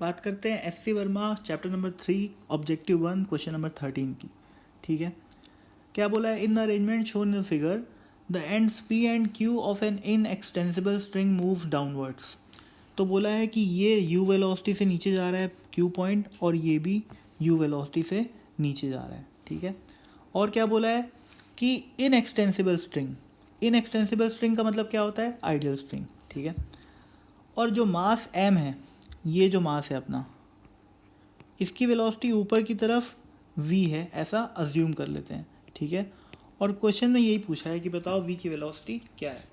बात करते हैं S C Verma chapter number 3 objective 1 question number 13 की। ठीक है, क्या बोला है? In the arrangement shown in the figure the ends P and Q of an inextensible string move downwards. तो बोला है कि ये u वेलोसिटी से नीचे जा रहा है q पॉइंट, और ये भी u वेलोसिटी से नीचे जा रहा है। ठीक है, और क्या बोला है कि इनएक्सटेंसिबल स्ट्रिंग का मतलब क्या होता है? Ideal string. ठीक है, और जो मास m है, ये जो मास है अपना, इसकी वेलोसिटी ऊपर की तरफ v है, ऐसा अज्यूम कर लेते हैं। ठीक है, और क्वेश्चन में यही पूछा है कि बताओ v की वेलोसिटी क्या है।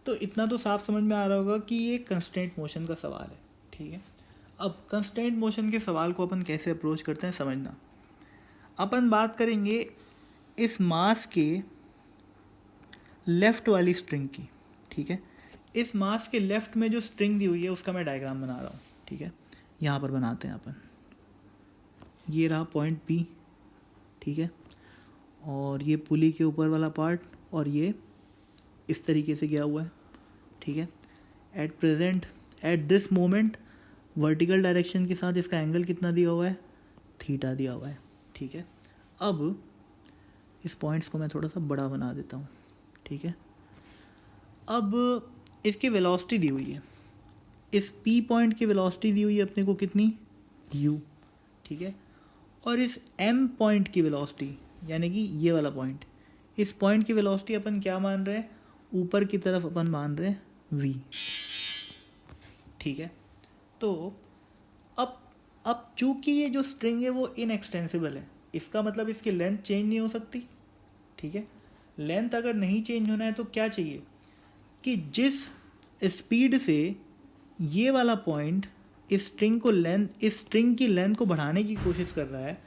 तो इतना तो साफ समझ में आ रहा होगा कि ये कंस्ट्रेंट मोशन का सवाल है। ठीक है, अब कंस्ट्रेंट मोशन के सवाल को अपन कैसे अप्रोच करते हैं समझना। अपन बात करेंगे इस मास के लेफ़्ट वाली स्ट्रिंग की। ठीक है, इस मास के लेफ़्ट में जो स्ट्रिंग दी हुई है उसका मैं डायग्राम बना रहा हूँ। ठीक है, यहाँ पर बनाते हैं अपन। ये रहा पॉइंट P। ठीक है, और ये पुली के ऊपर वाला पार्ट, और ये इस तरीके से गया हुआ है। ठीक है, at present at this moment vertical direction के साथ इसका एंगल कितना दिया हुआ है? थीटा दिया हुआ है। ठीक है, अब इस पॉइंट्स को मैं थोड़ा सा बड़ा बना देता हूँ। ठीक है, अब इसकी वेलोसिटी दी हुई है, इस P पॉइंट की वेलोसिटी दी हुई है अपने को कितनी? u। ठीक है, और इस M पॉइंट की वेलोसिटी, यानी कि ये वाला पॉइंट, इस पॉइंट की वेलोसिटी अपन क्या मान रहे हैं? ऊपर की तरफ अपन मान रहे हैं v। ठीक है, तो अब चूंकि ये जो स्ट्रिंग है वो इनएक्सटेंसिबल है, इसका मतलब इसकी लेंथ चेंज नहीं हो सकती। ठीक है, लेंथ अगर नहीं चेंज होना है तो क्या चाहिए कि जिस स्पीड से ये वाला पॉइंट इस स्ट्रिंग की लेंथ को बढ़ाने की कोशिश कर रहा है,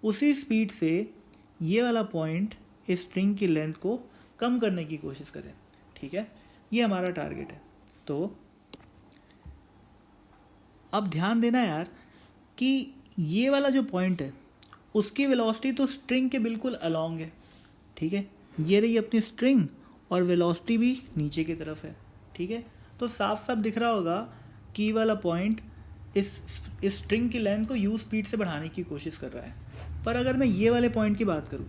उसी स्पीड से ये वाला पॉइंट इस स्ट्रिंग की लेंथ को कम करने की कोशिश करें। ठीक है, ये हमारा टारगेट है। तो अब ध्यान देना यार कि ये वाला जो पॉइंट है उसकी वेलोसिटी तो स्ट्रिंग के बिल्कुल अलोंग है। ठीक है, ये रही अपनी स्ट्रिंग, और वेलोसिटी भी नीचे की तरफ है। ठीक है, तो साफ साफ दिख रहा होगा कि ये वाला पॉइंट इस स्ट्रिंग की लेंथ को u स्पीड से बढ़ाने की कोशिश कर रहा है। पर अगर मैं ये वाले पॉइंट की बात करूँ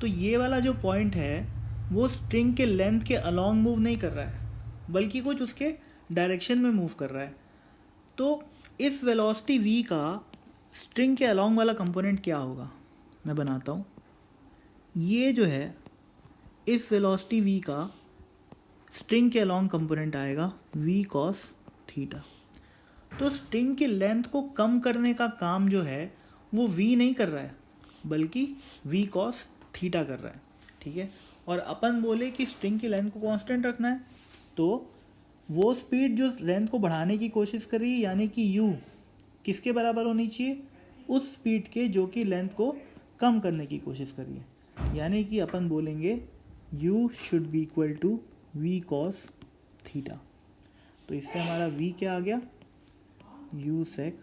तो ये वाला जो पॉइंट है वो स्ट्रिंग के लेंथ के अलोंग मूव नहीं कर रहा है, बल्कि कुछ उसके डायरेक्शन में मूव कर रहा है। तो इस वेलोसिटी v का स्ट्रिंग के अलोंग वाला कंपोनेंट क्या होगा? मैं बनाता हूँ। ये जो है इस वेलोसिटी v का स्ट्रिंग के अलोंग कंपोनेंट आएगा v cos थीटा। तो स्ट्रिंग की लेंथ को कम करने का काम जो है वो v नहीं कर रहा है, बल्कि v cos थीटा कर रहा है। ठीक है, और अपन बोले कि स्ट्रिंग की लेंथ को कांस्टेंट रखना है, तो वो स्पीड जो लेंथ को बढ़ाने की कोशिश कर रही है, यानी कि u किसके बराबर होनी चाहिए? उस स्पीड के जो कि लेंथ को कम करने की कोशिश कर रही है। यानी कि अपन बोलेंगे u should be equal to v cos theta. तो इससे हमारा v क्या आ गया? u sec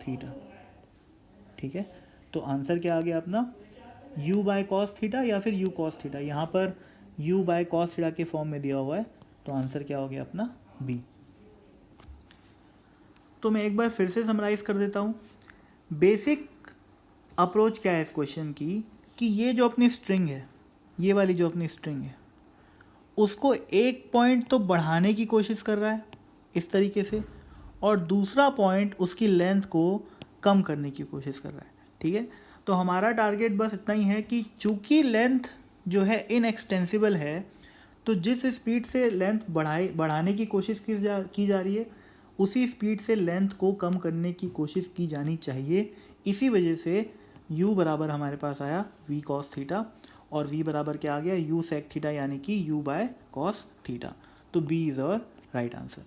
theta. ठीक है, तो आंसर क्या आ गया अपना? u बाय cos थीटा या फिर u cos थीटा। यहाँ पर u बाय cos थीटा के फॉर्म में दिया हुआ है, तो आंसर क्या हो गया अपना? b। तो मैं एक बार फिर से समराइज़ कर देता हूँ। बेसिक अप्रोच क्या है इस क्वेश्चन की कि ये जो अपनी स्ट्रिंग है, ये वाली जो अपनी स्ट्रिंग है, उसको एक पॉइंट तो बढ़ाने की कोशिश कर रहा है इस तरीके से, और दूसरा पॉइंट उसकी लेंथ को कम करने की कोशिश कर रहा है। ठीक है, तो हमारा टारगेट बस इतना ही है कि चूंकि लेंथ जो है इनएक्सटेंसिबल है, तो जिस स्पीड से लेंथ बढ़ाने की कोशिश की जा रही है, उसी स्पीड से लेंथ को कम करने की कोशिश की जानी चाहिए। इसी वजह से u बराबर हमारे पास आया v cos थीटा, और v बराबर क्या आ गया? u sec थीटा, यानी कि u बाय cos थीटा। तो b is our right answer.